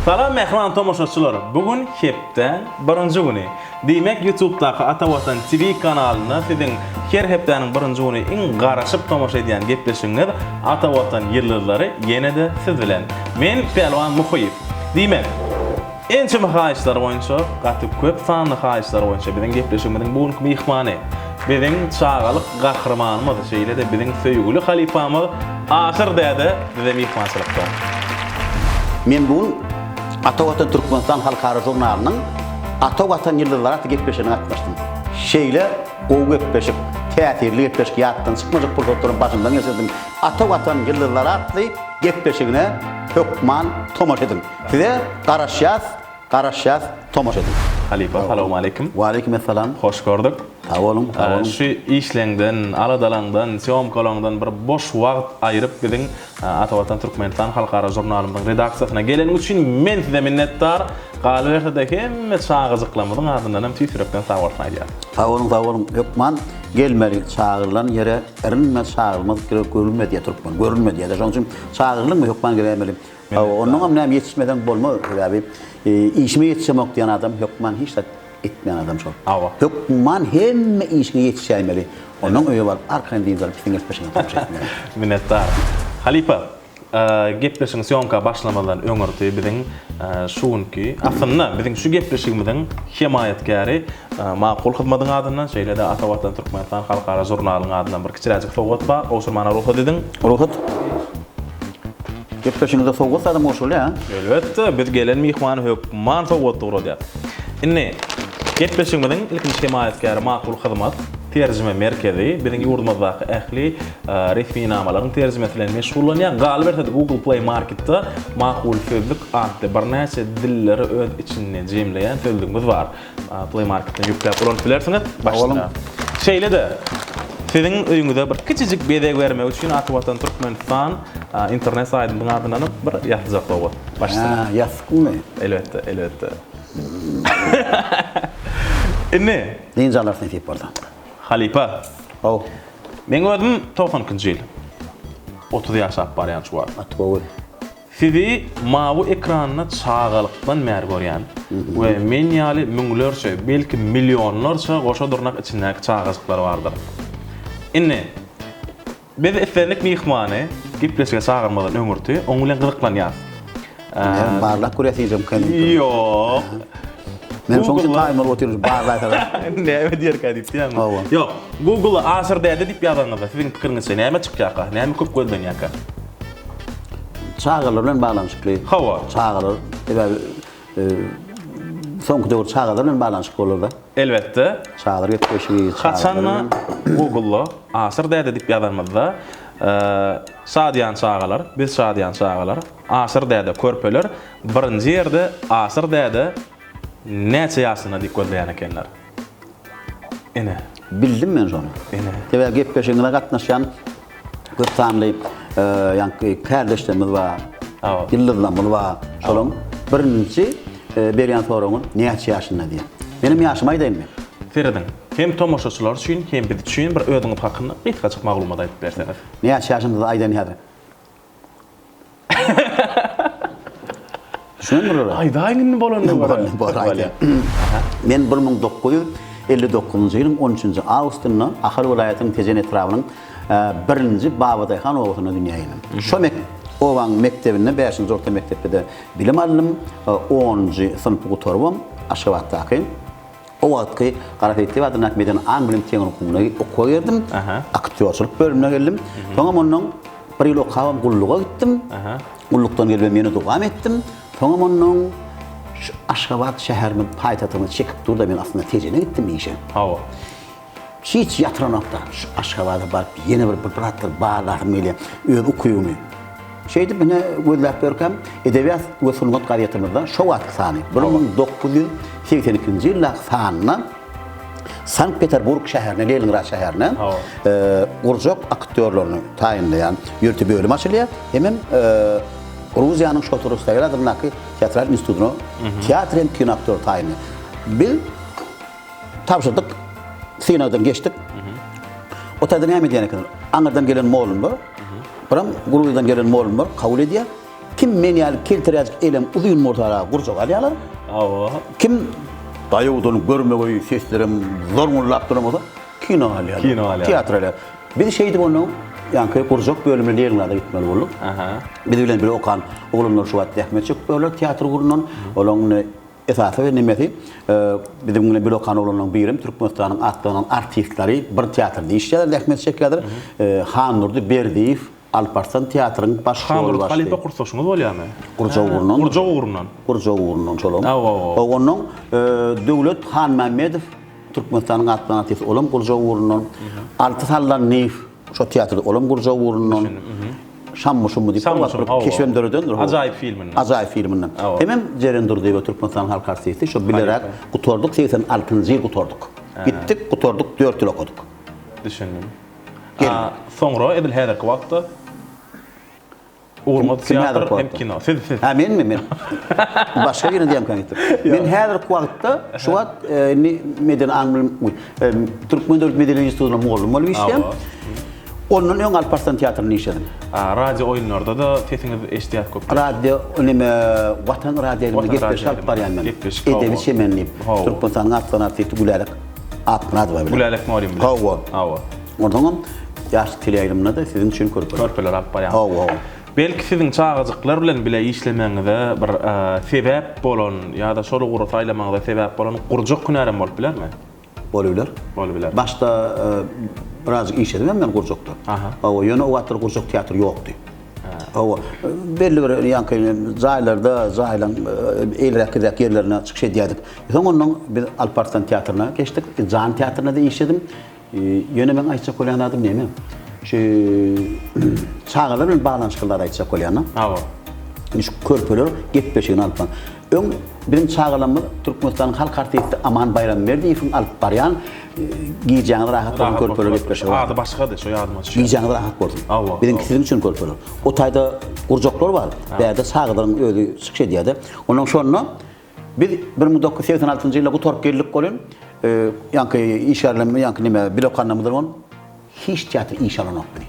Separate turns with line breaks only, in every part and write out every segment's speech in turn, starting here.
Salam mehman tomoşaçylar. Bugün hepden birinci güni. Demek YouTube'daki Atavatan TV kanalına sizin her hepdenin birinci güni in garaşıp tomoşa edýän gepleşiňler Atavatan ýyllary ýene de siz bilen. Men Pelwan Muhyip. Demek ençe haýyşlar boýunça, gaty köp sanly haýyşlar boýunça biziň gepleşigimiziň bugünkü mehmany biziň çağalyk gahrmanymyz, şeýle de biziň söýgüli halifamyz Asyr däde bize mehmançylykda.
Men bugün Atavatan Türkmenistan Halkara Jurnalynyň Atavatan ýyllary atly gepleşigine gatnaşdym. Şeýle o gepleşik, täsirli gepleşik ýatdan çykmajak bolsaň başyndan geçirdim. Atavatan ýyllary atly gepleşigine hökman tomoş edin. Size garaşýas tomoş edin.
Halifa, assalamu alaykum.
Wa alaykum assalam.
Hoş gördük.
Sağ olun.
Şu işlengden, aladalangdan, syomkalangdan bir boş wagt aýryp biziň Atavatan Türkmenistan Halkara Jurnalynyň redaksiýasyna gelen üçin men size minnetdar. Galyberdi hemme çağızyklamyň adyndan hem tüýsürekden sag bolsun aýdýar.
Sağ olun. Hökman gelmeli çağırılan yere erinme çağırılmaz görülmedi diye Türkmen. Görülmedi diye. Şoň üçin çağırılın mı hökman gelemeli. Onun hem näme ýetişmeden bolma abi. İşime yetişemek diýen adam hökman hiç de etmeyen adam şol. Hökman hemme işine yetişämeli. Onun öýü bar arkandan ýylar biziň peşine tapşyrmady.
Minnetdar. Halifa, gepleşiň syomka başlamadan öňürti biziň şuňky aslynda biziň şu gepleşigimiziň himayatkary makul hyzmatyň adyndan şeýle de Atavatan Türkmenistan Halkara Jurnalynyň adyndan bir kiçiräjik sowgat bar. Oşurmana ruhsat edin.
Ruhsat. Gepleşiňizde sowgat adam oşul ya.
Elbetde biz gelen mehman hökman sowgat durdy. Inne gepleşigimiziň ilkinji himayatkary makul hyzmat terjime merkezi biziň ýurdumyzdaky ähli resmi namalaryň terjimesi bilen meşgullanýan galberdi Google Play Market'da makul sözlük adly bir näçe dilleri öz içinde jemleýän sözlügimiz bar. Play Market'den ýükläp bolan bilersiňiz. Başda. Şeýle de siziň öýüňizde bir kiçijik bedeg bermek üçin Atavatan Türkmenistan internet saýtynyň adyndan bir ýazjak bolýar. Başda.
Ýazgymy?
Elbetde. Inne
Neýe alarsyn diýip bardan.
Halifa.
O.
Men gördüm 90-njy ýyl. 30 ýaşap barýan şu var.
Atgowy.
Sizi mawy ekranyna çağalykdan mer görýän we men ýaly müňlerçe, belki milyonlarça goşa durnak içindäki çağızyklar bardyr. Inne biz efendik mehmany gepleşige çağırmadan öňürti, oň bilen gyzyklanýar.
Barlak görýärsiňiz kan.
Ýok.
Men soňky timer oturup barlak.
Näme diýer kadipdiň? Ýok. Google Asyr däde diýip ýazanňyzda siziň pikiriňizçe näme çykýaka? Näme köp gözlenýäka?
Çağırlar bilen balanşykly.
Hawa.
Çağırlar. Soňky döwür çağırlar bilen balanşykly bolar da.
Elbetde.
Çağırlar gepleşigi.
Haçanma Google'la Asyr däde diýip ýazanmazda Şadiýan çağalar, biz Şadiýan çağalar, Asyr däde körpeler birinji ýerde Asyr däde näçe ýaşyna diýip gözleýän ekenler. Ene.
Bildim men şonu.
Ene.
Tebe gepleşigine gatnaşan köp sanly ýa-ni kardeşlerimiz bar. Ýyllarymyz bar. Şolum birinji berýän soragyň näçe ýaşyna diýen. Benim ýaşym aýdaýyn men.
Feridin, hem tomoşaçylar üçin, hem biz üçin bir öňüňiz hakynda gysgaça maglumat aýdyp berseňiz.
Näçe ýaşynda aýdaýyn häzir. Şunu
Aýdaýyn bolan.
Men 1959-njy ýylyň 13-nji awgustyna Ahar welaýatynyň Tejen etrawynyň 1-nji Babadyhan owasyna dünýä geldim. Şo owaň mektebinde 5-nji orta mektepde bilim aldym. 10-njy sınıfy oturwam Aşgabatdaky. O wagtky Garafetdi adına meden Anglym teňir okuwyny okuw berdim. Aktyorçylyk bölümine geldim. Soňra ondan bir ýyl okawam gulluga gittim. Gullukdan gelip meni dowam etdim. Soňra ondan Aşgabat şäheriniň paýtatyny çekip durda men aslında Tejene gitdim işe.
Hawa.
Hiç ýatyranokda Aşgabatda baryp ýene bir bratlar barlar mele öz okuwyny. Şeýdi mene gözläp berkem edebiýat we sungat gaýatymyzda şo wagt sany 1982-nji ýyl sanyna Sankt Peterburg şäherine, Leningrad şäherine urjak aktyorlaryny taýinleýän ýurty bölüm açylýar. Hemem Rusiýanyň Şotorovskaýa teatral institutyna teatr hem kino aktyor taýinleýär. Bil tapşyrdyk, sinadan geçdik. O taýda näme diýen eken? Aňardan gelen molum bar. Biram Gruziýadan gelen molum bar, kabul edýär. kim men yani keltirejek elem uzun mortara gurjak alyalar.
Awa.
Kim dayıwdan görmegi seslerim zorunlap duramasa kino alyalar.
Kino alyalar.
Teatrlar. Bir şeydi onun yani gurjak bölümüne ýerlerde gitmeli bolduk.
Aha.
Biz bilen bir okan oğlumlar şu at Ahmetçik böyle tiyatro gurundan olan esası ve nimeti bizim bir okan oğlunun birim Türkmenistan'ın atlanan artistleri bir tiyatroda işler Ahmetçikler Hanurdu Berdiyev Alparslan tiyatrın baş rol başladı.
Halipa kursoşumuz bolýarmy?
Gurjak uğrundan çolum.
Awa.
Onun Döwlet Han Mehmedov Türkmenistan'ın atlanan artist olan Gurjak uğrundan altı sallan neyf şu tiyatroda olan Gurjak uğrundan Şammışım diýip keşfem döredin. Ajaýyp filminden. Hemen jeren durdy we Türkmenistan halk artisti şu bilerek gutorduk 86-njy ýyl gutorduk. Gittik gutorduk 4 ýyl okuduk.
Düşündüm. Soňra edil häzirki wagtda Urmat teatr hem kino. Siz.
Ha men. Başga ýerine diýem kan gittim. Men häzirki wagtda şu wagt meden angly Türkmen Döwlet Medeniýet Institutyna mollum bolup işleýän. Onun öň Alparslan teatrynda işledim.
Radio oýunlarda da sesiňiz eşdiýär köp.
Radio önüme Watan radiosyny gepleş alyp barýan men. Edebi şemenlip Türkmenistan'ın atlan artisti Gülerek atnadı var.
Gülerek molim.
Hawa. Ondan ýaş teleýagrymyna da sizin üçin
körpeler alyp barýan.
Hawa.
Belki sizin çağızıklar bilen bile işlemeňize bir sebäp bolan ýa-da şol gurra saýlamaňyza sebäp bolan gurjak hünärem bolup bilermi? Bolýar.
Başta biraz işledim men gurjakda. Hawa ýöne o wagtlar gurjak teatr ýokdy. Hawa belli bir ýanky jaýlarda jaýlan elrek yerlerine çykyş edýärdik. Soňondan biz Alparslan teatrına geçdik. Jan teatrına da işledim. Ýöne men aýtjak bolýanadym näme? Şu çağlar bilen bağlanışyklary aýtjak bolýanam.
Hawa.
Şu körpeler gepleşigini alyp öň birin çağalamy Türkmenistan'ın halk artisti Aman Bayram Berdiýewiň alyp barýan giýjäňi rahat bolan körpeler gepleşigi.
Ady başgadyr, şo ýadyma düşýär.
Giýjäňi rahat bolsun. Birin sizin üçin körpeler. O taýda gurjaklar bar. Bäde çağlaryň özü çykyş edýärdi. Onuň şonuna biz 1986-njy ýylda gutorp geldik bolýan. Ýanky işarlamy ýanky nime blokanlamylar on hiç teatr işaranokdy.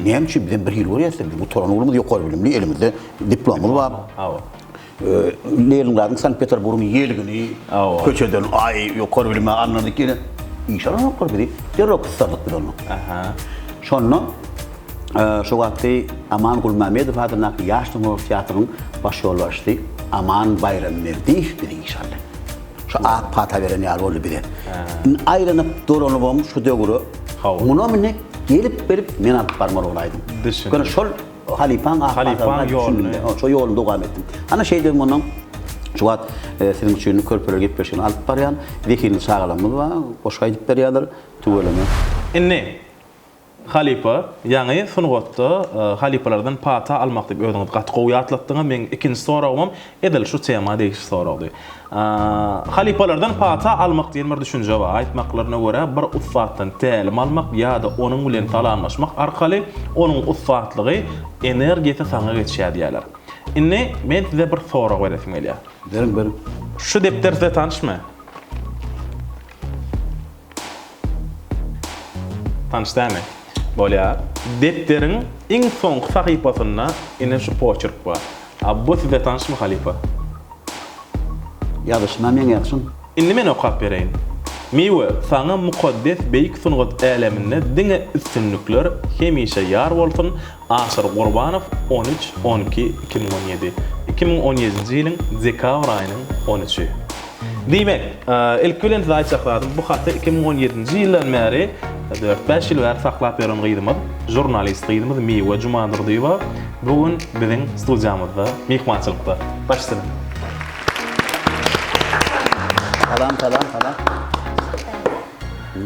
Näme üçin bizden bir ýyl görýärsiz? Bu toranulmy ýokary bilimli elimizde diplomy bar. Leningradyň Sankt Peterburgyň ýeligini köçeden ay ýokary bilime anladyk ki işaranokdy biri. Derok sadyk bilen onu. Şonno şu wagtda Aman Gulmamedow adyna ýaşly teatryň baş ýol başdy. Aman Bayram Berdiýew bir işarly. Şu ak pata beren ýar boldy biri. Aýranyp doranyp bolmuş şu döwürü. Muno mene gelip berip men alyp barmaly bolaýdym. Gönü şol Halipan ýoluny, şo ýoluny dowam etdim. Ana şeýde munyň şu wagt sizin üçin körpeler gepleşigini alyp barýan, wekilini çağıramyz we boşga aýdyp berýärler, tüweleme.
Inne Halipa, ýa-ni sungatda halipalardan pata almak diýip özüňiz gatgowy atlatdyňa men ikinji soragym edil şu tema diýip soragdy. Halipalardan pata almak diýen bir düşünje bar. Aýtmaklaryna görä bir ustatdan tälim almak ýa-da onuň bilen talanlaşmak arkaly onuň ustatlygy energiýasy saňa geçýär diýerler. Inne men size bir sorag beresim gelýär.
Berim.
Şu depderde tanışmy? Tanışdymy? Bolýar. Depderiň iň soňky sahypasyna ine şu poçerk bar. Bu size tanışmy Halipa?
Ýazyşma men ýazyşyn.
Indi men okap bereýin. Miwe saňa mukaddes beýik sungat äleminde diňe üstünlükler hemişe ýar bolsun. Aşyr Gurbanow 13-12-2017. 2017-nji ýylyň dekabr aýynyň 13-i. Diýmek, ilk bilen aýtjaklarym bu hatda 2017-nji ýyldan bäri 4-5 ýyl bäri saklap berýän gyýdymyz, jurnalist gyýdymyz Miwe Jumadyr diýip bugün biziň studiýamyzda mehmançylykda başladyk.
Salam.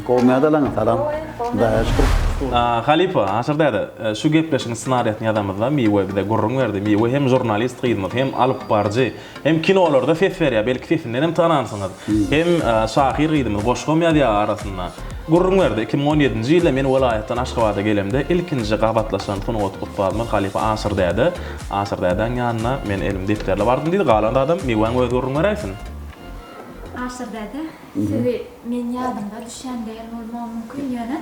Kovmadalan salam.
Halipa, aşırda şu gepleşiň ssenariýatyny ýazamyzda Miwe bir de gurrun berdi. Miwe hem jurnalist gyýdymyz, hem alyp barjy, hem kinolarda ses berýär, belki sesinden hem tanansyňyz. Hem şahyr gyýdymyz, goşgam ýazýar arasynda. Gurrun berdi. 2017-nji ýylda men welaýatdan Aşgabatda gelemde ilkinji gabatlaşan sungat gutpadymy Halipa aşyrda. Aşyrdadan ýanyna men elim defterle bardym diýdi. Galan adam Miweň öz gurrun beräýsin.
Aşırdaydı. Men ýadymda düşende normal mümkin ýöne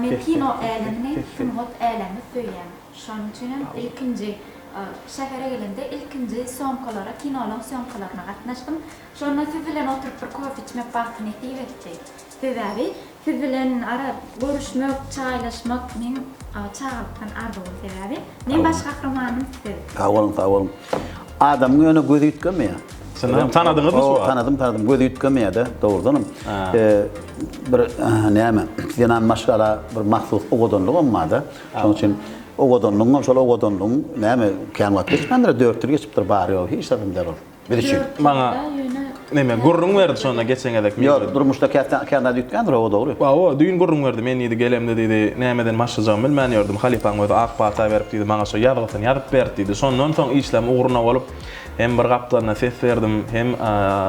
men kino älemini, sungat älemini söýýän. Şonuň üçin ilkinji şehre gelende ilkinci somkalara, kinolog somkalarına katnaştım. Şonda siz bilen oturup bir kofe içmek baktın ettiği vetti. Sebebi siz bilen ara görüşmek, çaylaşmak men çağırtkan ardı ol sebebi. Men baş kahramanım siz.
Sağ olun. Adamın önüne gözü yutkanmıyor.
Sen tanıdınız mı şu?
Tanıdım. Gözü yutkanmıyor da doğrudanım. Bir näme? Sizden maşgala bir mahsus ogodonluk olmadı. Şoň üçin ogodonluğun, şol ogodonluğun näme kıyamət geçmändir 4 yıl geçipdir bari o hiç sabımlar ol. Bir şey.
Bana neme gurrun verdi sonra geçen edek.
Yok, durmuşda kağıtda yutkandır o doğru.
O düğün gurrun verdi. Men ýedi gelemde dedi. Nämeden maşyjam bilmänýärdim. Halipaň özi ak pata berip dedi. Maňa şo ýazgysyny ýazyp berdi dedi. Sondan soň işlem uğruna bolup hem bir gaplarına ses verdim, hem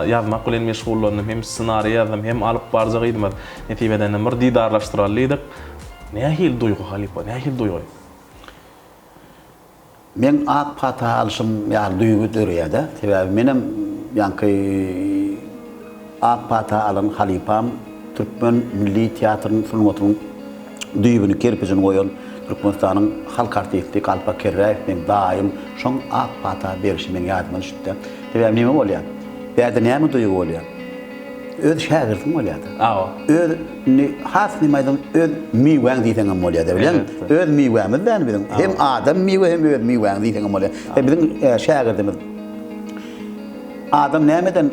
yazmak bilen meşgullandım, hem ssenariy yazdım, hem alıp barjak idim. Netibeden bir didarlaşdyralıydyk. Nähil duýgu Halipa, nähil duýgu?
Men ak pata alışım ýa duýgu dörýärde. Sebäbi menem ýanky ak pata alan Halipam Türkmen Milli Teatrnyň filmotynyň düýbüni kerpejini goýan Türkmenistanyň halk artisti Kalpa Kerräýew men daim şoň ak pata berişi men ýadyma düşdi. Sebäbi näme bolýar? Bäde näme duýgu bolýar? Öz şägirdim bolýar. Öz has nimaýdan öz miwäň diýsen bolýar, bilen? Öz miwämiz bäni bilen. Hem adam miwä hem öz miwäň diýsen bolýar. Bizim şägirdimiz adam nämeden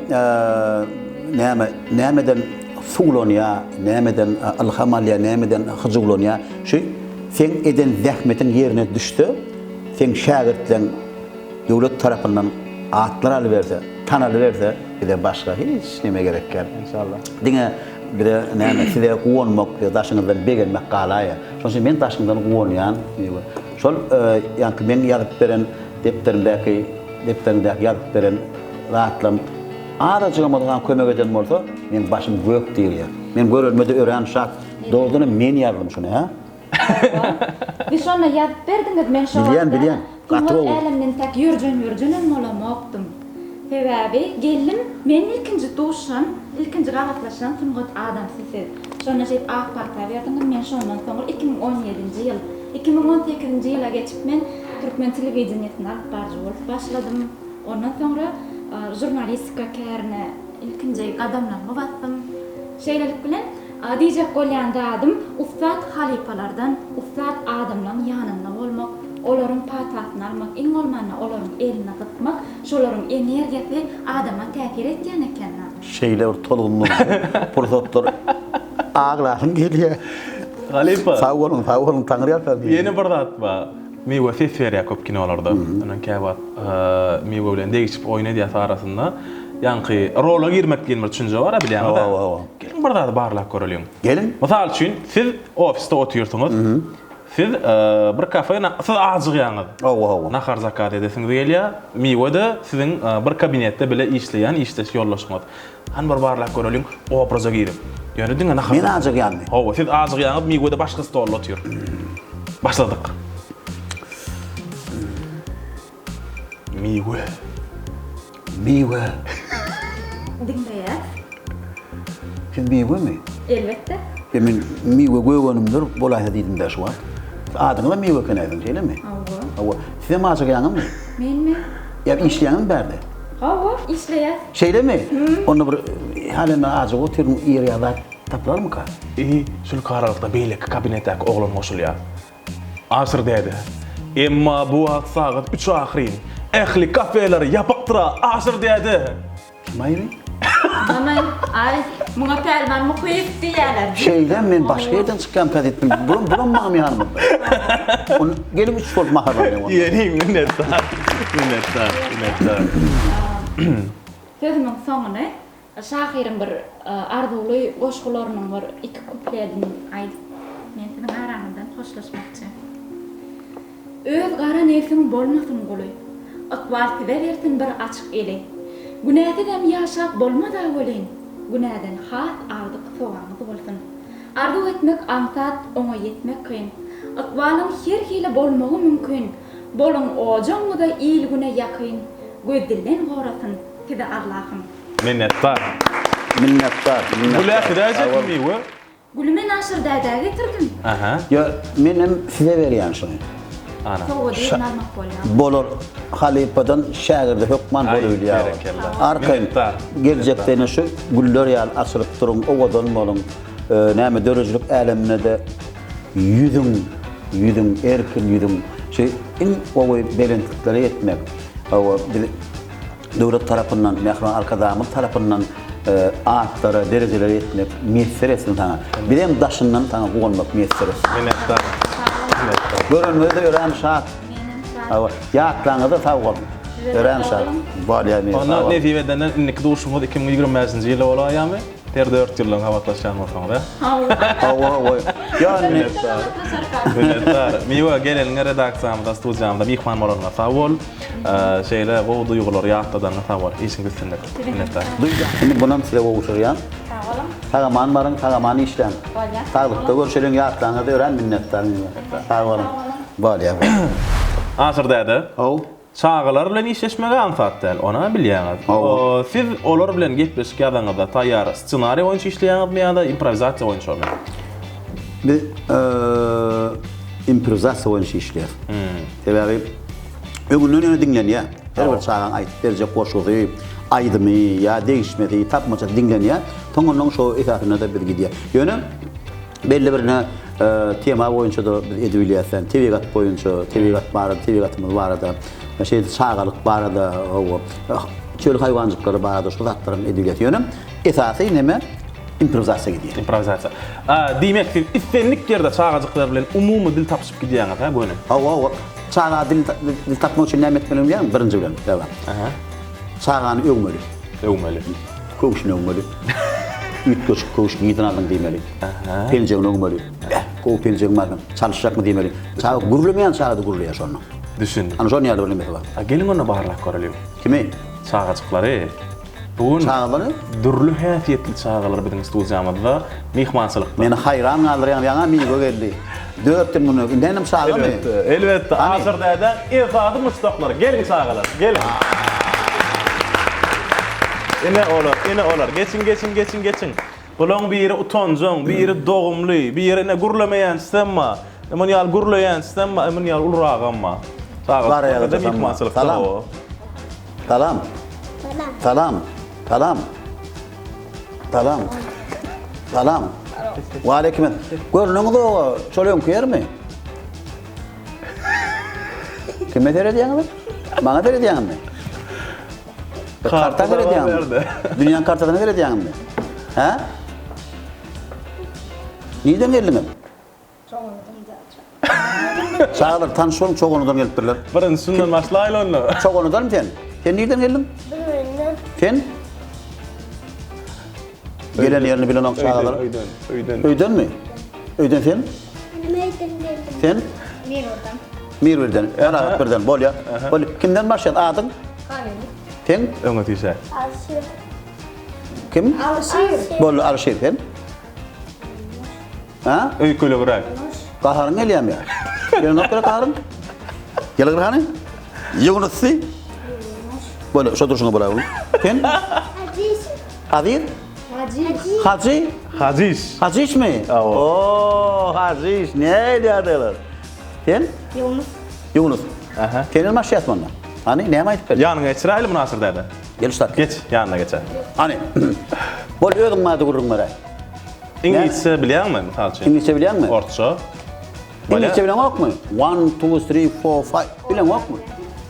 sulonýa, nämeden alhamalya, nämeden hyjulonýa, şu sen eden zähmetin ýerine düşdi. Sen şägirdden döwlet tarapyndan atlar alyberse, tan alyberse, bir başga hiç näme gerekler inşallah. Diňe bir näme size guwonmak, daşyňyzdan begelmek galaýa. Şoňa men daşyňdan guwonýan. Şol ýanky men ýazyp beren depterimdäki ýazyp beren rahatlam arajygamadan kömek eden bolsa, men başym gök diýýär. Men görelmede ören şat, doğrudan men ýazyp şunu ha.
Biz şonu ýazyp berdiňiz men şo.
Bilýän.
Gatro. Elimden tak ýürjün molamokdum. Sebebi gelim men ilkinji duşan, ilkinji rahatlaşan sungat adam siz. Şonu jep ak parta berdiňiz men şondan soň 2017-nji ýyl, 2018-nji ýyla geçip men Türkmen telewizionyny alyp barjy bolup başladym. Ondan sonra jurnalistika kärine ilkinji gadamlarymı bassym. Şeýlelik bilen diýjek bolýanda adım Ufsat halipalardan, Ufsat adamlaryň ýanynda bolmak, olaryň patasyny almak, iň bolmanda olaryň eline gytmak, şolaryň energiýasy adama täsir etýän eken.
Şeýle bir tolgunlyk, pursatlar aglaryň gelýär.
Halipa.
Sağ olun, taňry ýartar.
Ýene bir zat bar. Miwa ses berýär köp kinolarda. Onuň käbat miwa bilen degişip oýnadýar arasynda. Ýanky rola girmek diýen bir düşünje bar, bilýärmi? Gelin bir zat barlap görelýär.
Gelin.
Mysal üçin siz ofisde oturýarsyňyz. Siz bir kafeýa siz aýjygýaňyz. Nahar zakat edesiňiz gelýär. Miwada siziň bir kabinetde bile işleýän işleş ýollaşmagy. Han bir barlap görelýär, obraza girip. Ýöne diňe nahar.
Men aýjygýanmy?
Siz aýjygýaňyz miwada başga stol oturýar. Başladyk. Miwe.
Dinleýär.
Sen miwe mi?
Elbetde.
Men miwe göwönümdir, bolaýa diýdim de şu wagt. Adyňy da miwe kenädin, şeýlemi? Size maýjygýaňymy?
Menmi?
Ýa işleýäňmi berdi?
İşleýär.
Şeýlemi? Onu bir halena aýjyg oturum ýerýärde taplarmy ka?
Şol kararlykda beýlek kabinetdäki oglan goşulýar. Asır dedi. Emma bu saat 3 ahirin. Ehli kafeleri yapaktıra asır dedi.
Maymi?
Aman, ay, muňa pelman mı koyup diýerler.
Şeýden men başga ýerden çykkan pät etdim. Bulan maňam ýanymda. Onu gelip 3 fort mahar bolýar.
Ýeni minnetdar.
Sözümiň soňuny şahyryň bir arzuly goşgularynyň bir 2 kupletini aýdyp men seniň araňyndan hoşlaşmakçy. Öz gara nefsiň bolmasyn goly. Aqwal bersin bir açyk eli. Günädem ýaşap bolmada bolen. Günäden has ardyk soňamyz bolsun. Ardu etmek ansat, oňa ýetmek kyn. Aqwalyň her hili bolmagy mümkin. Bolun ojaňmy da il güne ýakyn. Göddilen gorasyn, size Allah'ım.
Minnetdar. Bu lähiräjek
Gülüme naşır dädä getirdim.
Ya menem size berýän şunu.
Ana.
Soğudu almak bolýar.
Bolor halipadan şägirde hökman
Ay,
bolýar.
berekellah.
Arkay
Minnettar.
gelecekde şu güller ýaly açylyp durun, owadan bolun. Näme dörejlik älemine de yüzüm erkin yüzüm şey in owy belentlikleri etmek. Owa döwlet tarapyndan, mehran arkadamyz tarapyndan aatlara, dereceleri etmek meselesin sana. Birem daşından sana bolmak meselesi.
Minnettar.
Görünmede ören şart. Awa ýatlaňyza sag bolun. Ören şart. Bolýar me.
Ona netiveden inniki duşumuz 2020-nji ýyly bolýarmy? 4 ýyllyň hawatlaşan bolsaňda.
Awa. Yani
Minnettar. Miwa geleniňe redaksiyamyzda, studiýamyzda mihman bolanlar sag bol. Şeýle bu duýgular ýatdan sag bol. Işiňizden. Minnettar.
Şimdi bundan size oğuşuryan. Tagaman barın, tagaman işlem. Sağlıkta görüşelim ýatlaňyza ören minnettar. Sag bolun. Bolýar.
Asyrda
Aw.
çağalar bilen işleşmege ansatdyl, ona bilýäňiz. Siz olar bilen gepleşik ýadaňyzda taýýar ssenari oýunçy işleýäňizmi ýa-da improvizasiýa oýunçymy?
Bir improvizasiya oýunçy işleýär. Sebäbi öňünden dinlenýär. Her bir çağan aýtyp berjek goşugy, aýdymy ýa değişmedi, tapmaça dinlenýär. Toňundan şo esasyna da bir gidýär. Ýöne belli birine tema boýunça da biz edip tebigat boýunça, tebigat barada, tebigatymyz barada, çağalyk barada, çöl haýwanjyklary barada şu zatlaryň edip ýöne esasy näme? Improvizasiya gidýär.
Improvizasiya. Diýmek ki, islenlik ýerde çağajyklar bilen umumy dil tapşyp gidýäňiz, ha, gönem.
Awa. Çağa dil tapmak üçin näme etmeli bilen birinji bilen. Dewam. Çağany öňmeli.
Öňmeli.
Köşüne öňmeli. Üç köşük köşük gidin alın diýmeli. Penjegini öňmeli. Ko penjeg markan. Çalışjakmy diýmeli. Çağa gurulmayan çağda gurulýar şonu.
Düşündüm.
Ana şonu ýaly bilen var.
Gelin ona baharlak görelim.
Kimi?
Çağajyklary. Bugün
Çağaları?
dürlü häsiýetli çağalar biziň studiýamyzda mihmançylyk.
Meni hayran kaldıryan yana migo geldi. 4 yıl bunu nenem çağlamı?
Elbette. Asyrda da esasy mustaqlar. Gelin çağalar. Gelin. Ene olar. Geçin. Bulan biri utanjyň, biri dogumly, biri ne gurlamayan sistemma. Emen ýal gurlayan sistemma, emen ýal ulragama.
Çağalar da
mihmançylyk.
Salam. Wa aleyküm. Görnüňiz o çolum kıyarmy? Kime berediňiz? Bana berediňizmi? Karta berediňiz. Dünýäň kartasyny berediňizmi? Ha? Niden geldiňiz? Çağlar tanışyň çoğunudan gelipdirler.
Birinçi şundan başlaýyl onu.
Çoğunudan mı sen? Sen niden geldin? Sen? Gelen yerini bilen ok çağlar. Öýden mi? Öýden sen? Sen? Mirwirden. Ýa-da birden bolýar. Bol kimden başlaýan adyň? Sen?
Öňe tüýse.
Kim? Bol Alşir sen? Ha?
Öýkülegirek.
Qaharın gelýärmi? Gelen ok qaharın? Gelgirhany? Ýunusi? Bol şo durşuňa bolar. Sen? Aziz? Hacı? Haciş mi? Oo, haciş. Ne edýärler? Sen? Yunus.
Aha.
Senin maşyat mı? Hani näme aýtyp berdi?
Ýanyňa geçirayly münasirde.
Gel usta.
Geç, ýanyna geçer.
Hani. Bol öýüň maýdy gurrun bara.
İngilizce bilýärmi misalçy?
İngilizce bilýärmi?
Ortaça.
İngilizce bilen okmy? 1 2 3 4 5 bilen okmy?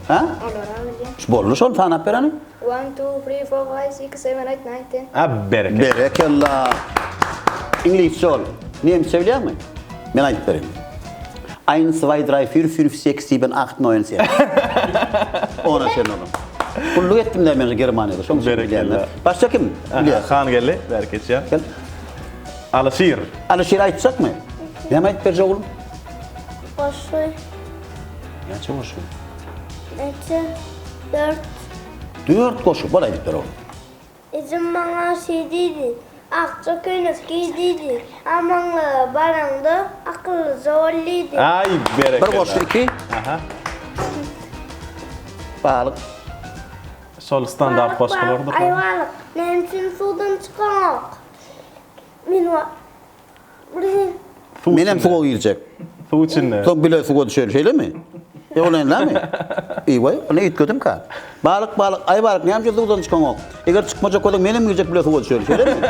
Ha? Bollu şol tanap berani?
1 2 3 4 5 6 7 8 9 10.
Bereket.
Berekallah. İngilizce ol. Nemçe bilýärmi? Men aýdyp bereyim. 1 2 3 4 5 6 7 8 9 10. Ona sen oğlum. Kulluk ettim de men Germaniýada. Şoň bilýärler. Başka kim? Bilýär.
Xan geldi. Bereket ýa.
Gel.
Alşir.
Alşir aýtjakmy? Näme aýtyp berje oğlum?
Başlay.
Näçe goşu?
Neçe? 4.
4 goşu. Bol aýdyp ber oğlum.
Izin bana şey dedi. Akça köyünüz giydiydi. Amanlı barandı. Akıllı zorluydu.
Ay bereket.
Bir goşu 2.
Aha.
Balık.
Sol standart başkalardır.
Ayvalık. Nemsin sudan çıkan. Min var.
Menem suğa girecek.
Su içinde.
Son bile suğa düşer şeyle mi? Öyle değil mi? İyi vay, onu itkötüm ka. Balık, ay balık, ne yapacağız oradan çıkan ok? Eğer çıkmayacak olan benim yiyecek bile tuvalet söylüyor, öyle mi?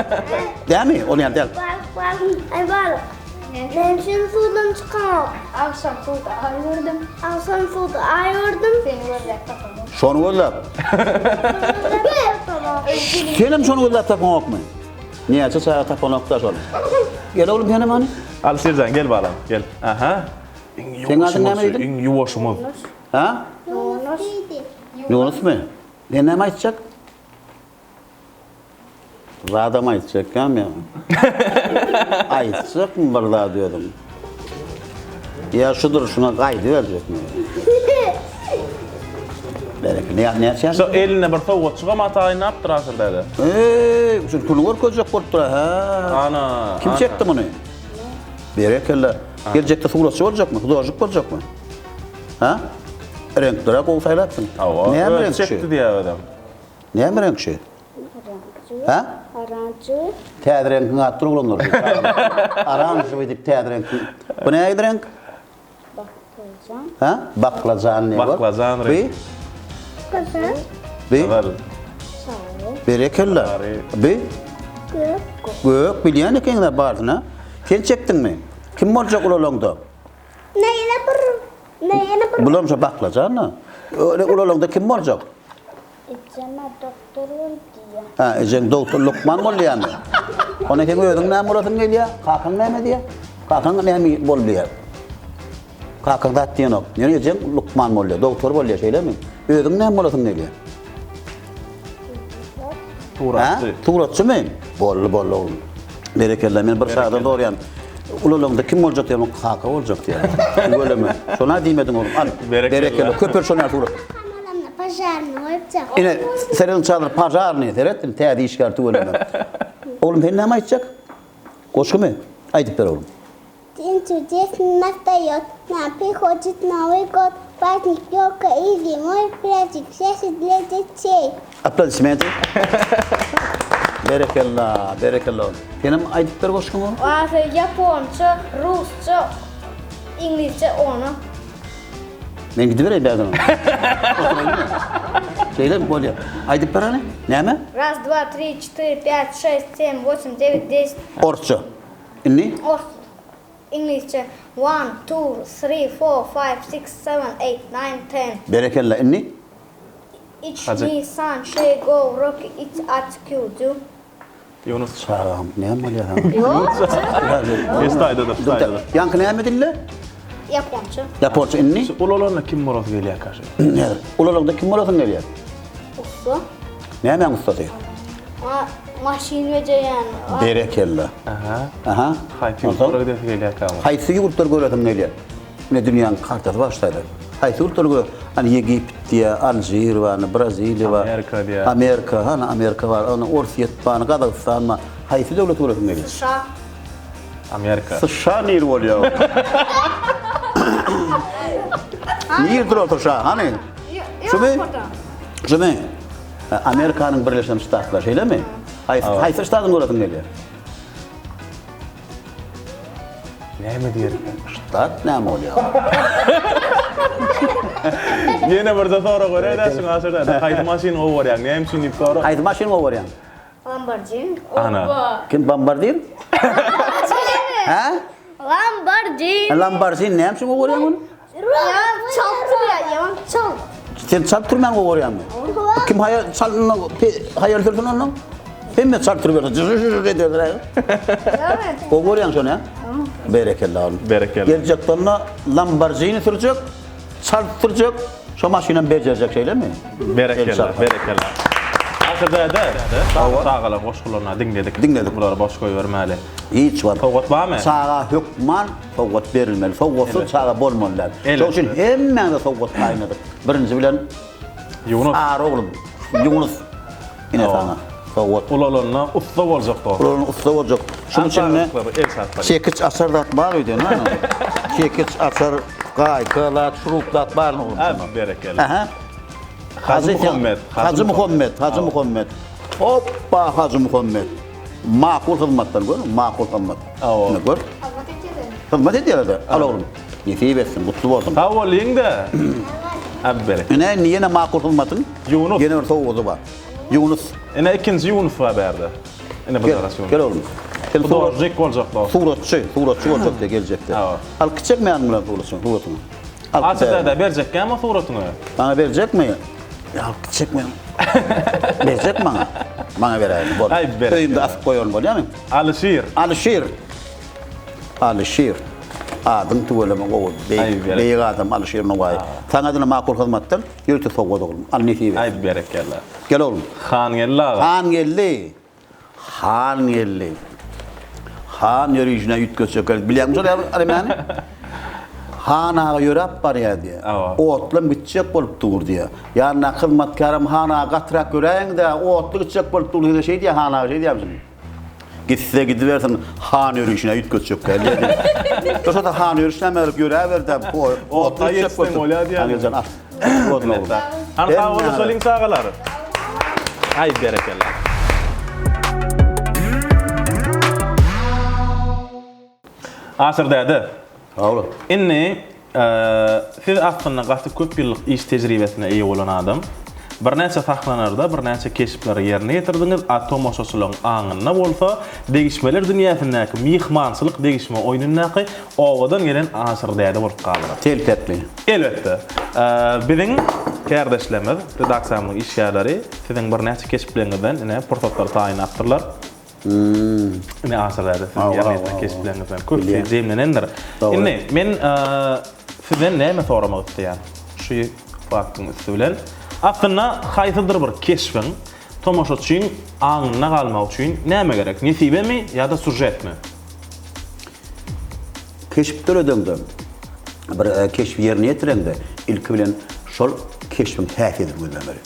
Değil mi? Onu yani değil.
Ay balık. Ben şimdi sudan çıkamam. Akşam suda ayırdım. Akşam suda ayırdım. Seni böyle tapamam.
Şonu öyle. Senin şonu öyle tapan ok mu? Niye sağa tapan ok da sonra? Gel oğlum yanıma hani.
Al Sercan gel balam gel. Aha.
Senin adın ne miydi?
İn yuvaşımız.
Ha?
Yunus.
Yunus mu? Ne açacak? Radam açacak ya. Açacak mı bardağı diyordum. Ya şudur şuna kaydı verecek mi? Belki ne açacak?
So eline bir soğuk çıkama atayı ne yaptırasın dedi.
Sen bunu korkacak korktura ha.
Ana.
Kim çekti bunu? Berekella. Gelecekte suğulası olacak mı? Hudacık olacak mı? Ha? Renklere kol saylatsın. Ne hem renk
çekti
şey?
diye adam.
Ne hem renk şey? Ha?
Arancı.
Täze renkini attır olanlar. Aranjı edip täze renk. Bu ne renk?
Baklajan.
Ha? Baklajan ne var?
Baklajan renk.
Kızı.
Bi?
Var.
Sarı.
Berekella.
Sarı.
Bi?
Gök.
Gök bilýän ekenler bardına. Sen çektin mi? Kim boljak ulalongda?
Neyine bir.
Bulamsa baklajan. Öyle ulalongda kim boljak?
İçeme doktorum diye.
Ha, ejen doktor Lukman bolýan. Ona kim öýüň näme uratyn gelýär? Kakan näme diýär? Kakan näme bolýar? Kakan da diýenok. Ýöne ejen Lukman bolýar, doktor bolýar şeýlemi? Öýüň näme uratyn gelýär? Ha?
Turatçı.
Turatçı mı? Bol oğlum. Berekella men bir saada doğrayan. Ulalongda kim boljak diýär? Kaka boljak diýär. Öyle mi? Şona diýmedin oğlum. Al. Berekella. Köper şona turat.
Kanalarına pajarını yapacak.
Yine senin çadır pazar ne terettin? Täze işgärti öyle. Oğlum sen näme aýtjak? Goşky mı? Aýdyp ber oğlum.
День чудес настает, нам приходит Новый год, праздник елка и зимой праздник счастья для детей.
Aplaudissementi. Berekella, berekella. Senin aýdyp ber goşky mı?
Varför Japonca, Rusça, İngilizce onu.
Men gidivereyim berden. Şeyler mi bolýar? Aýdyp ber hani? Näme?
Раз, два, три, четыре, пять, шесть, семь, восемь, девять, десять.
Orçça. Inni?
İngilizce 1, 2, 3, 4, 5, 6, 7, 8, 9, 10.
Berekella inni?
İç,
Hadi.
Nisan, şey, go, rock, iç, aç, küldü.
Yunus.
Sağam. Näme bolýar?
Estaydı da, estaydı da.
Yankı näme dille?
Japonca.
Japonça inni?
Ulalana kim murat gelýär karşı?
Ulalongda kim bolatyn gelýär?
Usta.
Näme ustasy?
Maşin ve ceyan.
Berekella.
Aha.
Aha.
Haýty
Ondan?
ýurtlara gidip gelýär kama.
Haýsy ýurtlar göredim gelýär? Ne dünýäň kartasy başlaýdy. Haýsy ýurtlar gör? Hani Egiptiýa, Alжир bar, Braziliýa bar.
Amerika diýär.
Amerika, hani Amerika bar, ana Orsiýet bar, Gazakystan bar. Haýsy döwlet göredim gelýär?
Şa.
Amerika.
Sışa nir bolýar. Nir dur şa, hani? Şumy? Şumy? Amerikanyň Birleşen Ştatlar, şeýlemi? Haýsy ştatyny göredim gelýär?
Näme diýer?
Ştat näme bolýar?
Ýene bir de sonra göre edersin asyrda. Haýdy maşin owar ýa, näme üçin diýip sonra.
Haýsy maşyna bolýar?
Lamborghini.
Ana.
Kim bombardier? Ha?
Lamborghini.
Lamborghini näme üçin bolýar onu?
Ya çaltır ya, yaman çal.
Sen çaltırman bolýar mı? Kim hayal sürdün onu? Ben mi çaltırıyorum?
Evet.
O bolýar şonu. Berekella.
Berekella.
Gelecek sonra Lamborghini sürecek, çaltıracak, şu maşyna bejerjek şeýle mi?
Berekella, berekella. Asyrda da sağala goşgularna dinledik.
Dinledik.
Bular boş goý bermäli.
Hiç var.
Sowgat barmy?
Sağa hükman, sowgat berilmeli. Sowgatsız sağa bolmalylar.
Evet.
Şoň üçin hemmäňe sowgat gaýnadyk. Birinji bilen
Yunus.
Ar oğlum, Yunus. Ine sana. Sowgat.
Ulalana usta boljak da.
Ulan usta olacak. Şunun için ne? Çekiç asırdat var idi, ne? Çekiç asır, qayqılat, şuruplat var mı?
Abi berekella.
Aha.
Hacı Muhammed.
Hacı Muhammed. Hoppa Hacı Muhammed. Makul hizmetler gör, makul hizmet.
Oo.
Ne gör? Hizmet ediyorlar da. Al oğlum. Nesip etsin, mutlu bolsun.
Sağ olayın da. Abbere.
Ene niye makul hizmetin?
Yunus.
Yine bir soğuğu var. Yunus.
Ene ikinci Yunus var berdi. Ene bazarasyon.
Gel oğlum. Sen
Bu da olacak olacak da.
suratçı olacak da gelecekti.
Evet.
Al küçük mi anmılan suratını? Al
Asırda da verecek ama suratını.
bana verecek mi? Ya küçük mi? Verecek mi bana? Bana vereyim.
Ay, ver.
Köyümde asıp koyuyorum bu değil mi?
Alışır.
Alışır. Adım tuvalama oğul.
Ay, ver.
Beyik adam Alışır Nogay. Sana adına makul hizmetten yürütü soğudu oğlum. Al nesibi.
Ay berekella.
Gel oğlum.
Xan yella.
Han geldi. Han yürüyüşüne yütközecek. Biliyor musun yani? Han ağa yörap var ya diye.
Evet.
Otlam gidecek bolup dur diye. Yani hizmetkarım han ağa katrak göreyin de otlu gidecek bolup dur diye şey diye han ağa şey diye misin? Gitse gidiversen han yürüyüşüne yütközecek. Yoksa da han yürüyüşüne merip görever de
Otla yetsin ola diye.
Hani can al. Otla oğlum.
Han sağ olun söyleyin sağlar. Ay berekella. Asırda da.
Oğlum.
İnni siz aslında qatı köp yıllık iş tecrübesine iyi olan adam. Bir näçe tahlanarda, bir näçe keşipleri yerine getirdiniz. Tomoşaçylygyň aňyna bolsa, degişmeler dünýäsindäki mihmançylyk degişme oýunundaky owadan gelen asyrda bolup galyr.
Telpetli.
Elbette. Biziň kardeşlerimiz, redaksiýanyň işgärleri siziň bir näçe keşipleriňizden ine portretler taýin atdyrlar. Ne asırlarda sizin yerine keşiflerinizden köp jemlenendir. Inni men sizden näme soramak isteýän? Şu faktyň üstü bilen aslında haýsydyr bir keşifin tomoşaçyň aňyna galmak üçin näme gerek? Nesibe mi ýa-da sujetmi?
Keşifler ödöňde bir keşif ýerine ýetirende ilki bilen şol keşifin häsiýetini gözlemeli.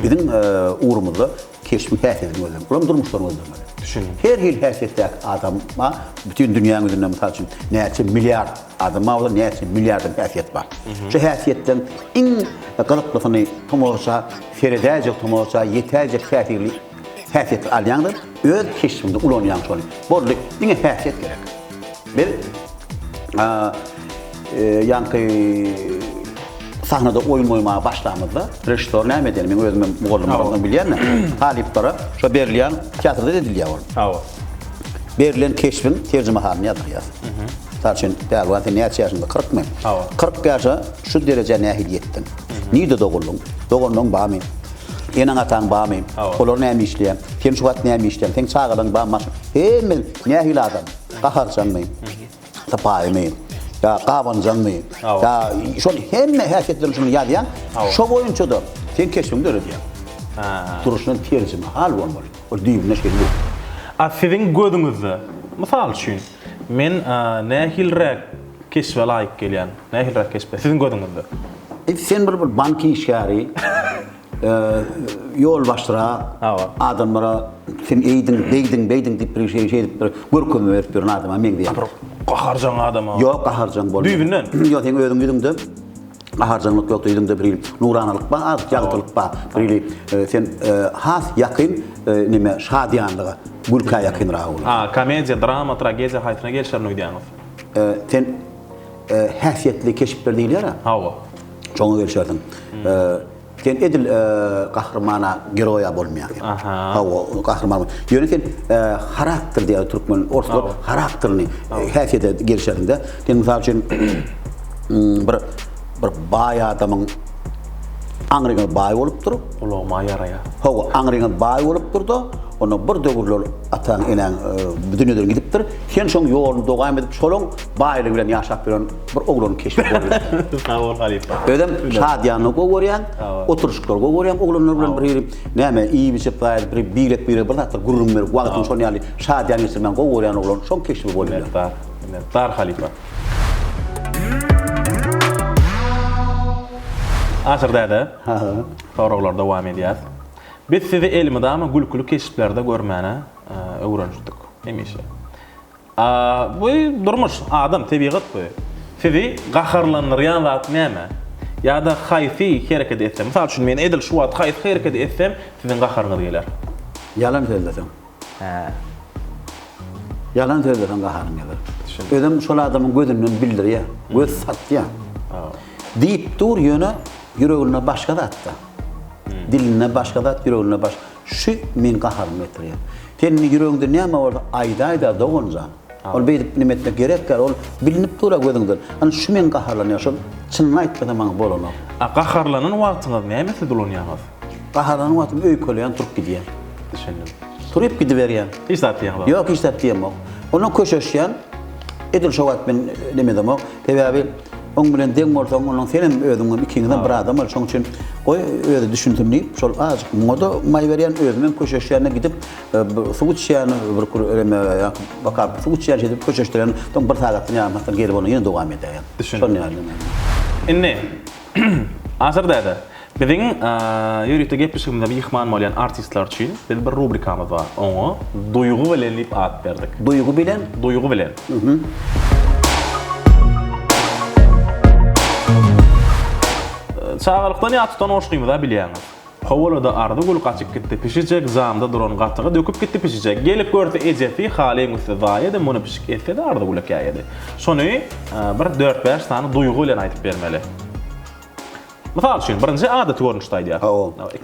Biziň uğrumuzda keşifin häsiýetini gözlemeli. Bular durmuşlaryny gözlemeli.
Düşünün.
Her hil häsiýetdäki adama bütün dünýäň üzerinde mysal üçin näçe milliard adama bolar, näçe milliardan häsiýet bar. Şu häsiýetden iň galyplysyny tomoşa seredäjek tomoşa ýetäjek häsiýet alýandyr. Öz keşifinde ulanýan şol. Bolly diňe häsiýet gerek. Bir sahnada oyun oýmağa başlamazda rejissor näme edýär? Men özüme bolmagyny bilýärmi? Haliplara şo berilýän teatrda edilýär ol.
Awa.
Berilen keşfin terjümahanny ýazýar. Tarçyn däwat näçe ýaşynda 40 mı? 40 ýaşa şu derece nähil ýetdin. Nide doguldun? Dogundyň bamy. Eneň ataň bamy. Olar näme işleýär? Sen şu wagt näme işleýär? Sen çağalan bamy. Hemme nähil adam. Gaharjanmy. Tapaýmy. Ya qabanjanmy. Ya şol hemme häsiýetlerini şunu ýadýan. Şo boýunça da sen keşfinde öredýär. Duruşyny terjümahal bolmaly. O diýibine şeýle.
Siziň gözüňizde, mysal üçin, men nähilrek keşfe laýyk gelýän, nähilrek keşfe siziň gözüňizde.
Sen bir banky işgäri, yol başlara, adamlara sen eýdin, beýdin diýip bir şey görkemi berip bir adama men diýär.
Gaharjan adama.
Ýok, gaharjan bolmaly.
Düýbinden?
Ýok, sen özüň ýüzüňde gaharjanlyk ýok diýdiňde bir nuranlyk bar, ýagtylyk bar. Bir sen has ýakyn nime şadýanlyga, gülkä ýakynragy bolar.
Komediýa, drama, tragediýa haýtyna gelşärni öýdýäňiz.
Sen häsiýetli keşipler diýilýär.
Hawa.
Çoňa gelşärdin. Sen edil gahrmana geroya bolmaýar. Hawa gahrman. Ýöne sen karakter diýär türkmen ortada karakterini häsiýete gelşärinde. Sen mysal üçin bir baý adamyň aňryňa baý bolup durup,
Ulama ýaraya.
hawa aňryňa baý bolup durdy. Onu bir döwürler ataň eneň dünýeden gidipdir. Sen şoň ýoluny dogam edip şolaň baýlygy bilen ýaşap bilen bir oglany keşip boldy.
Sawol Halipa.
Ödem şadýanlyk görýän, oturuşlar görýän oglanlar bilen bir näme iyi bir şeýler bir bilet bir hatda gurrun ber wagtyň şonu ýaly şadýan ýetirmän görýän oglan şoň keşip boldy.
Tar Halipa. Asırda da soraglar dowam edýär. Biz sizi elmidama gülkülü keşiflerde görmäne öwrenjdik. Emişe. Bu durmuş adam tebigat bu. Sizi gaharlanýan zat näme? Ýa-da haýsy hereket etsem, mysal üçin men edil şu wagt haýsy hereket etsem, siziň gaharňyz geler.
Yalan söylesem. Yalan söylesen kaharın gelir. Ödem şol adamın gözünden bildir ya. Göz sattı ya. Deyip dur yöne yüreğine başka da attı. Diline başka da at, yüreğine başka. Şu men kaharım getiriyor. Senin yüreğinde ne ama orada ayda doğunca. Ol beydip nimetine gerek var. Ol bilinip dura gözünden. Hani şu men kaharlanıyor. Şol çınını aytmadan bana bolonu.
Qaharlanan wagtyňyz näme dolanyňyz?
Kaharlanan vaatım öykölüyen turup gidiyor.
Düşündüm.
Turup gidiverýän.
Hiç atýan.
Yok hiç tapdiyem yok. Onu köşeşyen, edil şovat ben demedem o. Tebi on bilen deň bolsaň, onun senem özüňden ikiňden bir adam ol. Şoň üçin goý öýde düşündim diýip, şol azık moda may berýän özümen köşeşýärine gidip suwut şýany bir kur öleme bakap suwut şýany edip köşeşdiren, toň bir sagatdan ýa-da gelip onu ýene dowam edýär. Şol ýaly.
Inne. Asırda Bizim yürüyüşte gepleşimde bir ihman bolýan artistler üçin biz bir rubrikamız var. Onu duygu bilen diýip at berdik.
Duygu bilen?
Duygu bilen. Çağalıktan ýatydan hoşgymy da bilýäňiz. Howalada ardy gul gaçyp gitdi, pişijek zamda duran gatygy döküp gitdi pişijek. Gelip gördi ejefi halyň üstüde muny pişik etse ardy gul käýedi. Şonu bir 4-5 tane duygu bilen aýtyp bermeli. Misal üçin birinji adat görnüşdaýdy.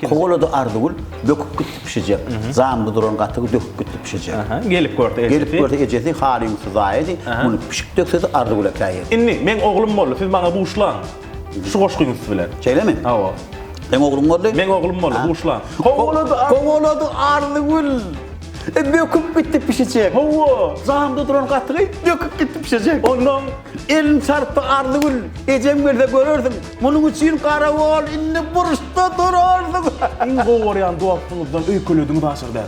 Howalada ardy gul döküp gitdi pişijek. Zamda duran gatygy döküp gitdi pişijek.
Gelip gördi
ejefi halyň üstüde muny pişik dökse ardy gul käýedi.
Inni men oglum boldy, siz bana buşlan. Şu goşgyňyz bilen.
Çeylemi?
Hawa.
Men oglum boldy?
Men oglum boldy, buşlan.
Howalada ardy gul döküp gitdi pişijek.
Hawa.
Zamda duran gatygy döküp gitdi pişijek.
Ondan
elin çarptı ardy gul. Ejem gerde görersin. Munyň üçin gara bol, inni buruşda durarsyň.
in gowuryan duapyňyzdan öýkelediň daşyrda.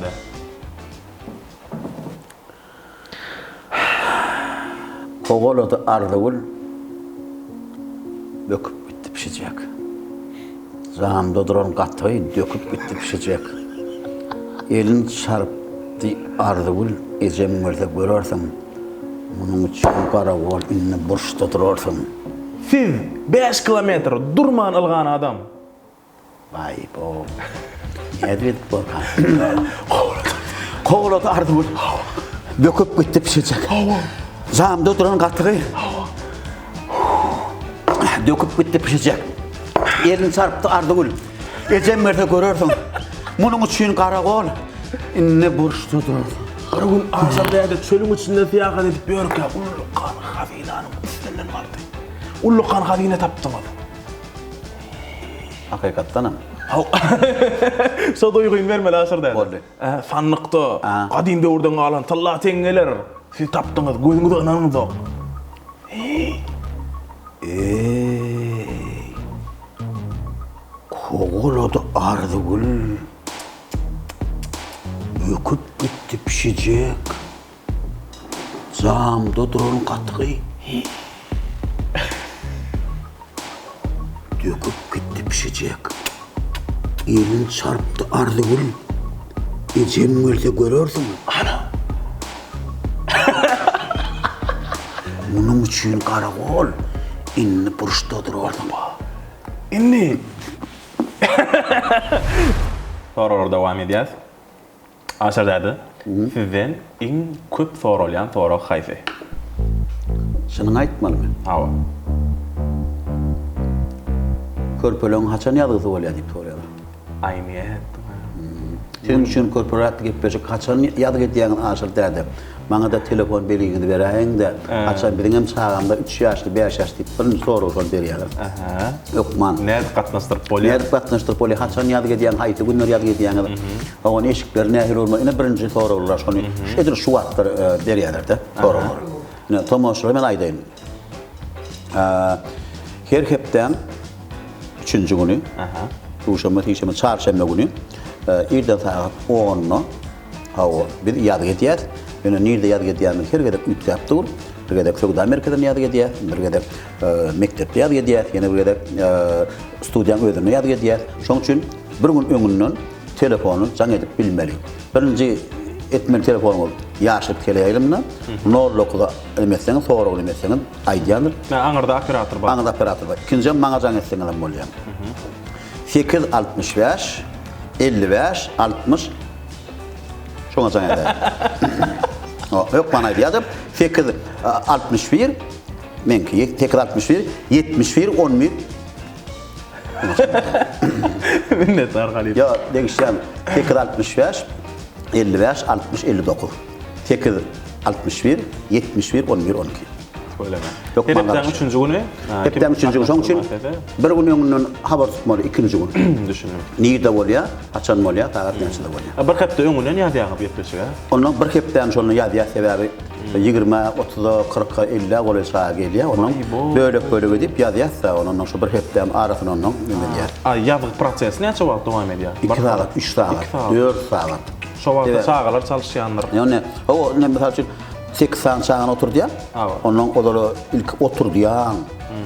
Howalada ardy gul döküp gitdi pişijek. Zamda duran gatygy döküp gitdi pişijek. Elin çarptı ardy gul. Ejem gerde görersin. Munyň üçin gara bol, inni buruşda durarsyň.
Siz 5 kilometr durman algan adam.
Vay bo. Edwin Borkan. Howalada ardy gul döküp gitdi pişijek. Zamda duran gatygy döküp gitdi pişijek. Elin çarptı ardy gul. Ejem gerde görersin. Munyň üçin gara bol, inni buruşda durarsyň.
Bir gün asarda çölüň içinde fiýagat edip börke ullukan hazinanyň üstünden bardy. Ullukan hazine tapdyňyz.
Hakykatdanam.
So duyguny bermeli asarda.
Boldy.
Sanlykda gadim döwürden galan talla teňgeler. Siz tapdyňyz, gözüňizde ynanyňyz ok.
Howalada ardy gul döküp gitdi pişijek. Zamda duran gatygy döküp gitti pişijek. Elin çarptı ardy gul. Ejem gerde görersin.
Ana.
Munyň üçin gara bol, inni buruşda durarsyň.
Inni. Soralar dowam edýär. Asarda sizden iň köp soralýan sorak haýsy?
Şunu aýtmalymy?
Hawa.
Körpeleň haçan ýadygy bolýar diýip soraýar.
Aýmyýet.
Senin üçün korporat gepleşik haçan ýadygy diýen asarda. Maňa da telefon berýän beräň de haçan biriňem çağamda 3 ýaşly 5 ýaşly bir soru berýär.
Aha.
Okman.
Näde gatnaşdyryp bolýar?
Näde gatnaşdyryp bolýar? Haçan ýadygy diýen haýty günler ýadygy diýen. Oňa eşikler näher bolmaly. Ine birinji sorular şonu. Şedir şu wagtlar berýärler-de sorular. Ine tomoşlar men aýdaýyn. Her hepden 3-nji güni.
Aha.
Duşama, tişama, çarşamba günü. İrde saat 10'na hava bir ýadygy diýär. Ýöne nirde ýadygy diýärmi? Her gedek üýtläpdir. Bir gedek Söwda Amerikadan ýadygy diýär, bir gedek mektepde ýadygy diýär, ýene bir gedek studiýan özüne ýadygy diýär. Şoň üçin bir gün öňünden telefonu jaň edip bilmeli. Birinji etmeli telefonuny ýaşyp teleýärimden, norlukda emesleňiz, soragy emesleňiz aýdýandyr.
Aňarda operator bar.
Aňarda operator bar. Ikinji maňa jaň etseňiz bolýar. 865 55 60 şoňa jaň edýär. Yok bana yazıp 861 menki 861 71 11
Minnettar Halil.
ya degişem 865 55 60 59 861 71 11 12
Söyleme.
Yok,
Hepten
bana-
3-nji güni.
hepden 3-nji gün soň üçin bir gün öňünden habar tutmaly 2-nji gün
düşündüm.
niýde bolýar haçan bolýar tagat näçede bolýar
Bir hepde öňünden ýa diýip ýetmişiga.
ondan bir hepden şonu ýa-ýa sebebi 20 30 40 50 golaşa gelýär ondan bölek edip ýa-ýa ondan şu bir hepden arasyny ondan nime diýär
Ay ýazgyk prosesi näçe wagt dowam edýär?
2 saat 3 saat 4 saat
Şo wagtda
Evet.
çağalar çalışýandyr.
yani o ne mesela şu 80 saat oturdu ya
Evet.
ondan odalı ilk oturdu ya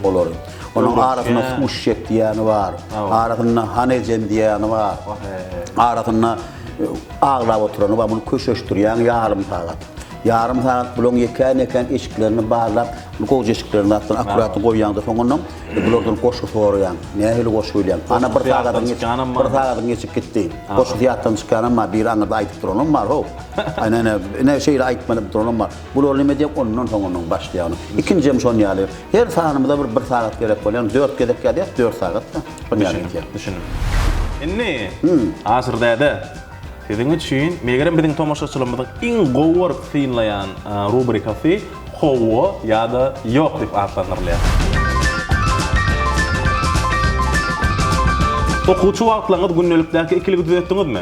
olur onun
Olur,
arasında
ya.
uşşek diýeni var
Evet.
arasında hanejem diýeni var arasında ağlap oturanı var bunu köşeştirýän yarım saat. Yarım saat bulun eken eşiklerini bağlap, koğuz eşiklerini attan akuratı koyuyan da sonundan bulurdan koşu soruyan. Ne öyle koşu öyle. Ana bir saatın geçip gitti. Koşu fiyattan çıkanan var, bir anında aytıp duranım var. Ne şeyle ayıtmanıp duranım var. Bulur ne diyecek ondan sonundan başlayan. İkinci son yani. Her saatımızda bir saat gerek oluyor. 4 gerek geldi, 4 saat.
Düşünün. Inni, asırda sizin üçün, megerem bizim tomaşaçılımızın en gowar finlayan rubrikası Howo ya da yok dip adlanırlar. Okuçu wagtlaryňyz günnälikdäki ikiligi düzetdiňizmi?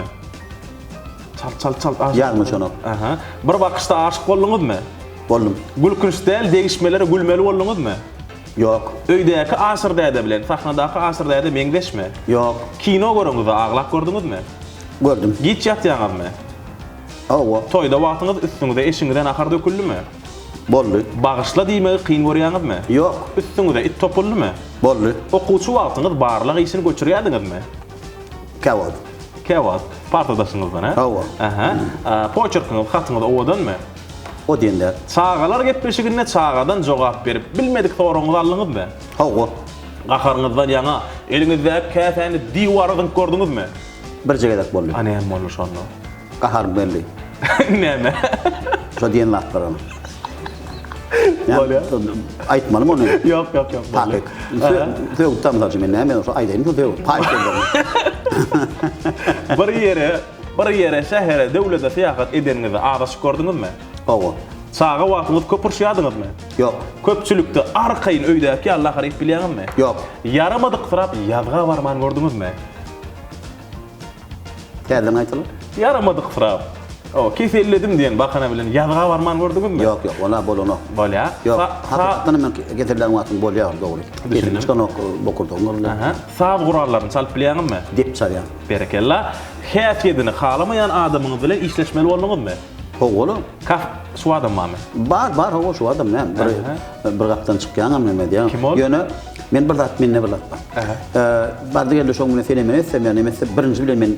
Çal.
Yazmış onu.
Aha. Bir bakışda aşyk boldyňyzmy?
Boldum.
Gülkünçdäl degişmelere gülmeli boldyňyzmy?
Yok.
Öýdäki asyrda bilen sahnadaky asyrda meňdeşmi?
Yok.
Kino görüňizde aglak gördüňizmi?
Gördüm.
Giç ýatýaňyzmy?
Owa.
Toýda wagtyňyz üstüňizde eşiňizden ahar döküldümi?
Boldu.
Bagyşla diýmegi kyn görýäňizmi?
Yok.
Üstüňizde it topuldymy?
Boldu.
Okuçy wagtyňyz barlyk işini göçürýärdiňizmi?
Kawad.
Kewat, partadaşyňyzdan, ha?
Owa.
Aha. Poçerkiňiz, hatyňyz owadanmy?
O diýende.
Çağalar gepleşiginde çağadan jogap berip bilmedik soraňyzy aldyňyzmy?
Owa.
Gaharyňyzdan ýaňa eliňizde käsäni diýwaryň gördüňizmi?
Bir jegedak boldu.
Ana hem bolmuş onu.
Kahar belli.
Näme?
Şu diýen latlaram.
Bolýar.
Aýtmalym onu.
Yok.
Takik. Söw tamlagy men näme şu aýdaýyn şu söw.
Bir yere şähere döwlete seýahat edeninizi araş gördüňizmi?
Owa.
Çağa wagtyňyz köpürşýärdiňizmi?
Yok.
Köpçülükde arkaýyn öýdäki Allah garyp bilýärmi?
Yok.
Yaramadyk sırap ýazga barman gördüňizmi?
Käden aýtylar?
Yaramadyk sırap. O keselledim diýen bahana bilen ýazga barman gördüňizmi?
Yok. Ona bolano.
Bolýar.
Yok. Hakykatdan men getirilen wagtyň bolýar dogry.
Düşündüm.
Geçen okurdum.
Aha. Sağ gurallaryny çalyp bilýärmi?
Dep çalýan.
Berekella. Häsiýetini halamayan adamyňyz bilen işleşmeli bolmaňyzmy?
Oğlum.
Kaf şu adam mı?
Bar o şu adam men. Bir gapdan çykýan men diýär.
Kim ol?
Ýöne men bir zat minne bir zat bar. Bardy geldi şoň mene seni etsem ýani men birinji bilen men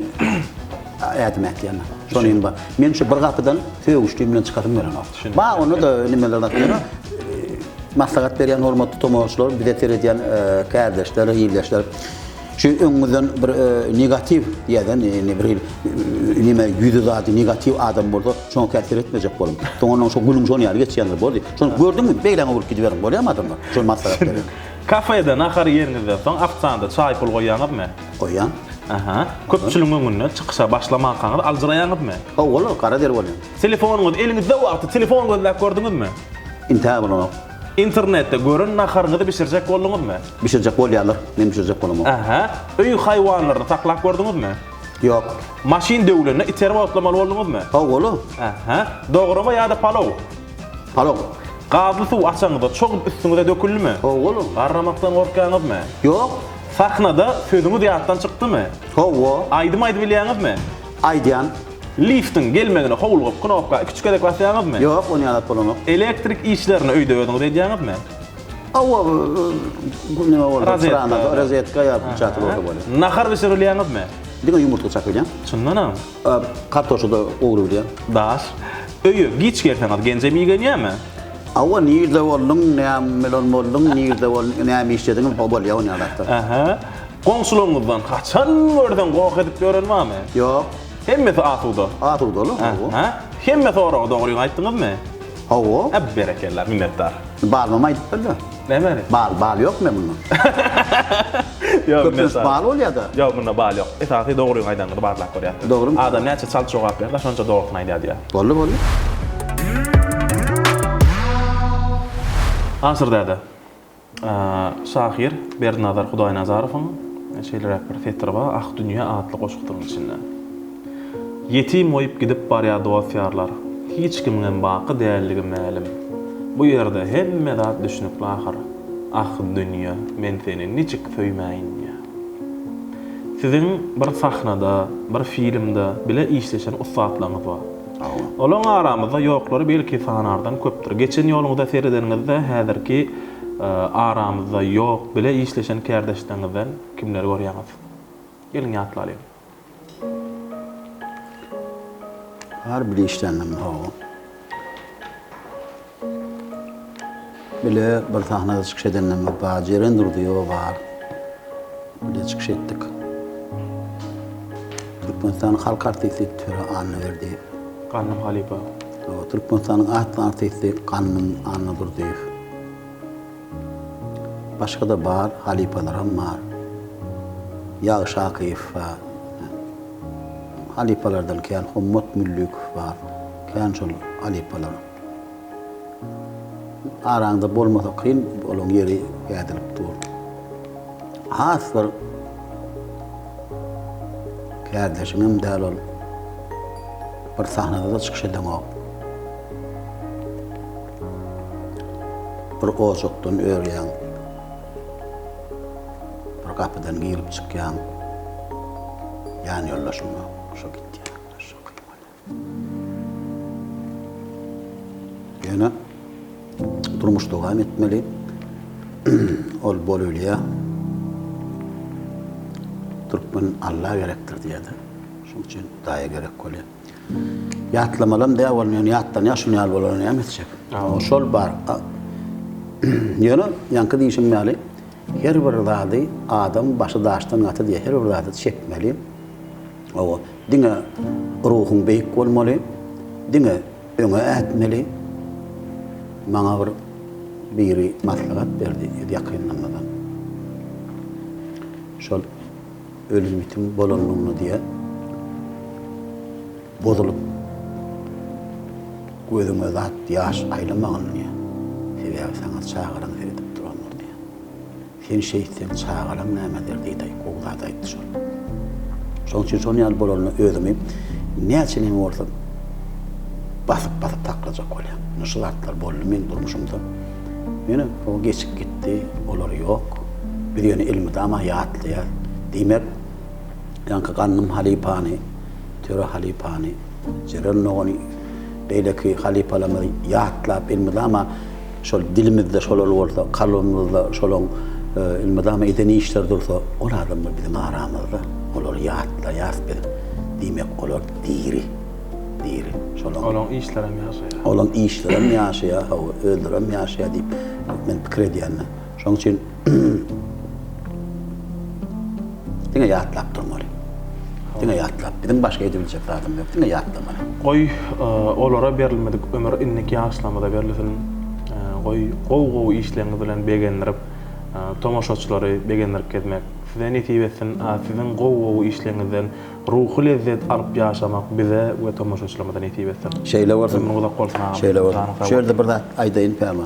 aýatym etýän. Şonuň bar. Men şu bir gapdan söýüşdüm bilen çykadym beren. Ba onu da nimeler atýar. Maslahat berýän hormatly tomoşlar, bir de terediýän kardeşler, ýyldaşlar. Şu öňüňizden bir negativ ýa-da bir nime ýüzü zady negativ adam bolsa, şoň käsir etmejek bolum. Toňdan şu gülüň şoň ýaly geçýändir boldy. Şonu gördüňmi? Beýleňe urup gidiberim bolýarmy adamlar? Şol maslahat berýär.
Kafede nahar ýerinizde soň aftsanda çay pul goýýaňyzmy?
Goýýan.
Aha. Köpçüligiň öňüne çykşa başlamak kaňyz aldyraýaňyzmy?
Oğlum, kara der bolýar.
Telefonuňyz eliňizde wagty telefon gözläp gördüňizmi?
İntihar bolany.
İnternetde görün naharyňyzy bişirjek boldyňyzmy?
Bişirjek bolýarlar. Men bişirjek bolam.
Aha. Öý haýwanlaryny saklap gördüňizmi?
Yok.
Maşin döwlerine iterip otlamaly boldyňyzmy?
Oğlum.
Aha. Dograma ýa-da palaw.
Palaw.
Gazly suw açaňyzda çok üstüňize döküldümi?
Oğlum.
Garramakdan gorkaňyzmy?
Yok.
Sahnada sözüňiz ýatdan çykdymy?
Oğlum.
Aýdym bilýäňizmi?
Aýdyan.
Liftin gelmegine howlugyp knopka küçükede basaýaňyzmy?
Yok, onu ýalat bolam.
Elektrik işlerini öýde öýdüňiz edýäňizmi?
Oğlum. Bu ne oldu? Rozetka ýalyp çatyr oldu bolýar.
Nahar bişirilýäňizmi?
Diňe yumurta çakylýan.
Çyndanam.
Kartoşu da ogry bilýän.
Daş. Öýü giç gertäňiz genje miýgenýärmi?
Awa niýde boldun, näme boldun, niýde boldun, näme işlediň bolýar onu ýalatdy.
Aha. Konsulumyzdan kaçan görden gowk edip görenmämi?
Yok.
Hemmesi atuda.
Atuldy oğlum.
Aha. Hemme sorağa doğruyu aytdınız mı?
Hawa.
Hep berekeller, minnettar.
Balmama aytıp bildi.
Näme?
Bal yok mu bunun?
Yok,
Köpüs bal ol ya da.
Yok, bunda bal yok. Esasy doğruyu aytdınız barlak görýär.
Doğru mu?
Adam näçe çal jogap berdi, şonça doğrusyny aýdýar.
Bolly.
Asırda Şahir Bernazar Hudaýnazarowyň şeýle professor ba Ak Dünýä adly goşukdyryň içinde. Yetim oýup gidip barýar dowasýarlar. Hiç kimden baky dälligi mälim. Bu ýerde hemme zat düşünüp ahir. Ak dünýä, men seni niçik söýmäýin ýa. Sizin bir sahnada, bir filmde bile işleşen ustatlaryňyz bar. Olaň aramyzda ýoklary belki sanardan köpdir. Geçen ýoluňyzda seredenizde häzirki aramyzda ýok bile işleşen kärdeşleriňizden kimleri görýäňiz? Gelin ýatlaýyn.
Har bir işlendim hawa. Bile bir sahnada çıkış edenler baceren durduyor var. Bile çıkış ettik. Türkmenistan'ın halk artisti türü anı verdi.
Kanım Halipa.
Türkmenistan'ın artisti kanının anı durdu. Başka da var, Halipalarım var. Yağış Akif var. Halipalardan keyin Hummot Müllük var. Keyin şol Halipalar. Aranda bolmasa kyn olan yeri gedilip dur. Has bir kardeşimim däl ol. Bir sahnada da çıkış edem o. Bir ozokdan örýän. Bir kapıdan girip çıkýan. Yani yollaşma. Şu gitti. Şu kıymalı. Yine durmuş devam etmeli. Ol bolýar. Türkmen Allah gerektir diýdi. Şoň üçin daýa gerek bolýar. Ýatlamalam da bolýan, ýatdan ýaşyny ýal bolan emesçek. Şol bar. Ýöne ýanky diýişmeli. Her bir zady adam başy daşdan gaty diýe her bir zady çekmeli. O diňe ruhun beýik bolmaly, diňe öňe ätmeli. Maňa biri maslahat berdi, ýakynlanmadan. Şol ölüm bitim bolanlygyny diýe bozulup gözüme zat ýaş aýlamagyny diýe. Sebäbi saňa çağıran edip duranlar diýe. Sen şeýsen çağıran nämedir diýdi, gowlady aýtdy şol. Şoň üçin şonu ýal bolanly özümi näçenin bolsa basyp taklajak bolýar. Nuşlatlar boldy men durmuşumda. Meni o geçip gitti, olar ýok. Bir ýöne ilmide ama ýatlaýar. Diýmek, ýanky gannym Halipany, töre Halipany, jeren nogony beýleki Halipalamy ýatlap ilmide ama şol dilimizde şol bolsa, kalbymyzda şolon ilmide ama edeni işler dursa, olar adamlar bizim aramyzda. Olar ýatlaýar bir. Diýmek olar diri.
Olan işlerem ýaşaýar.
Olan işlerem ýaşaýar, öldürem ýaşaýar diýip men pikir edýänler. Şoň üçin diňe ýatlap durmaly. Diňe ýatlap. Bizim başga edebiljek adam ýok. Diňe ýatlamaly.
Goý olara berilmedik ömür inneki ýaşlamada berilsin. Goý işlerini bilen begendirip tomoşaçylary begendirip ketmek. Size netip etsin, sizin gowy işlerinizden ruhy lezzet alyp ýaşamak bize we tomoşaçylarymyza netip etsin.
Şeýle bolsa, şeýle bolsa. Şeýle bir zat aýdaýyn päma.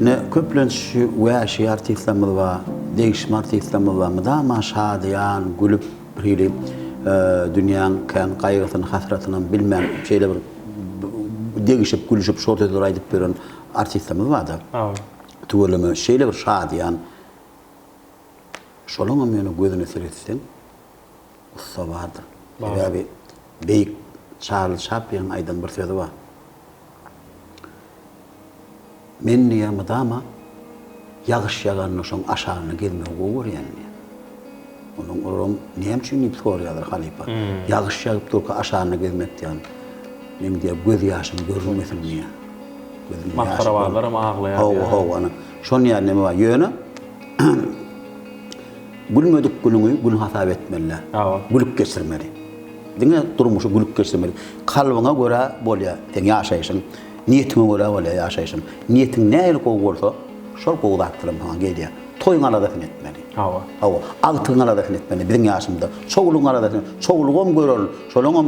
Ne köplenç wäşi artistlerimiz bar, değişme artistlerimiz bar. Madama şadyan, gülüp birili dünýäň kän gaýgysyny, hasratyny bilmän şeýle bir değişip gülüşüp şortda aýdyp beren artistlerimiz bar da. Tuğulamy şeýle bir şadyan. Şolaňa meni gözüne seretsem, ussa bardy. Sebäbi beýik Charles Chaplin aýdan bir sözi bar. Men niýamydama ýagyş ýaganyny şoň aşagyny gelmek görýän. Onuň oram näme üçin ip sorýarlar Halipa. Ýagyş ýagyp durka aşagyny gelmek diýen. Men diýe göz ýaşym görmesin diýe.
Mahkarawalarym aglaýar.
Hawa ana. Şonu ýa näme bar? Ýöne gülmedik gülüňi gül hasap etmeli. Gülüp geçirmeli. Diňe durmuşy gülüp geçirmeli. Kalbyňa görä bolýa, teň ýaşaýşyň, niyetiňe görä bolýa ýaşaýşyň. Niyetiň näýil gowy bolsa, şol gowy atdyrym haňa gelýär. Toýuň alada etmeli.
Hawa.
Hawa, agtyň alada etmeli. Biziň ýaşymda çoğuluň alada, çoğulugam görür, şolaňam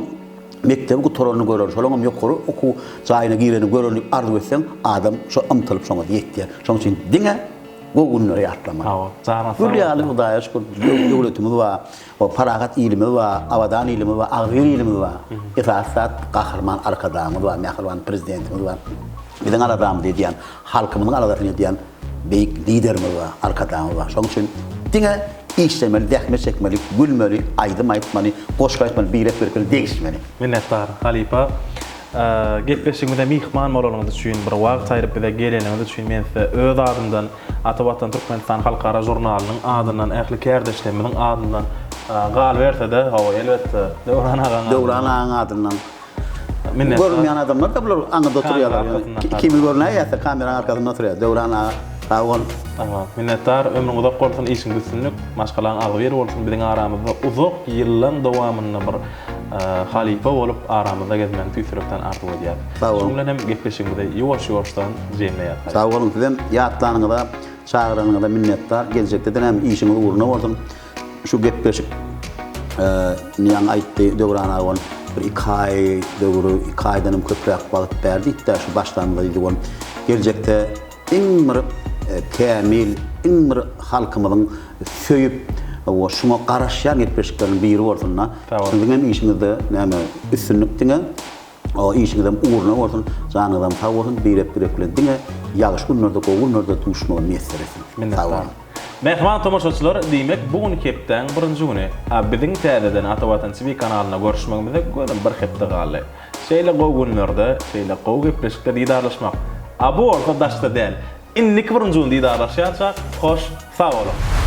mektebi gutorany görür, şolaňam ýokary oku jaýyna gireni görür, arzu etseň adam şo ymtylyp şoňa ýetdi. Şoň üçin diňe gogunlary ýatlama.
Hawa. Zana.
Hülyaly Hudaýa şükür döwletimiz we o paragat ilimi we awadan ilimi we agyr ilimi we ifasat gahrman arkadamyz we mähriban prezidentimiz we biziň aladam diýen halkymyň aladasyny diýen beýik liderimiz we arkadamyz we şoň üçin diňe işlemeli, dähme çekmeli, gülmeli, aýdym aýtmaly, goşga aýtmaly, birek berkeli degişmeli.
Minnettar Halipa. Gepleşigimizde mihman bolanyňyz üçin bir wagt aýryp bize geleniňiz üçin men size öz adymdan Atawatan Türkmenistan Halkara jurnalynyň adyndan, ähli kärdeşlerimiň adyndan gal berse de, hawa elbetde
Döwran ağa adyndan.
minnettar.
Görmeýän adamlar da bular aňyda oturýarlar. Kimi görnäýär ýa-da kamera arkasynda oturýar. Döwran ağa sağol.
Tamam. Minnettar. Ömrüňizde gorsun, işiň güçsünlik, maşgalaryň agyr bolsun. Biziň aramyzda uzak ýyllar dowamyny bir halifa bolup aramyzda gezmän tüýsürekden artyp edýär. Şoň bilen hem gepleşigimizde ýowaş-ýowaşdan jemleýär.
Sağ olun sizem ýatlaryňyza, çağıranyňyza minnettar. Geljekde hem işiňiz uğruna bolsun. Şu gepleşik niýan aýtdy Döwran ağa bir 2 ay döwrü 2 aýdan hem köprek balyp berdi. Ýa şu başlanmaly diýen geljekde iň bir kämil, iň bir halkymyzyň söýüp o şuna garaşýan gepleşikleriniň biri bolsun. Şoňa hem işiňizde näme üstünlük diňe o işiňizde uğruna bolsun. Janyňyzdan sag bolsun, birek bilen diňe ýagyş günlerde, gowy günlerde tuşmagy meselesin. Sag olun.
Mehman tomoşaçylar, diýmek bugün kepden birinji güni biziň täzeden Atawatan TV kanalyna görüşmegimize gören bir hepde galy. Şeýle gowy günlerde, şeýle gowy gepleşikler diýdarlaşmak. Bu orta daşda däl. Innik birinji gün diýdarlaşýança hoş, sag olun.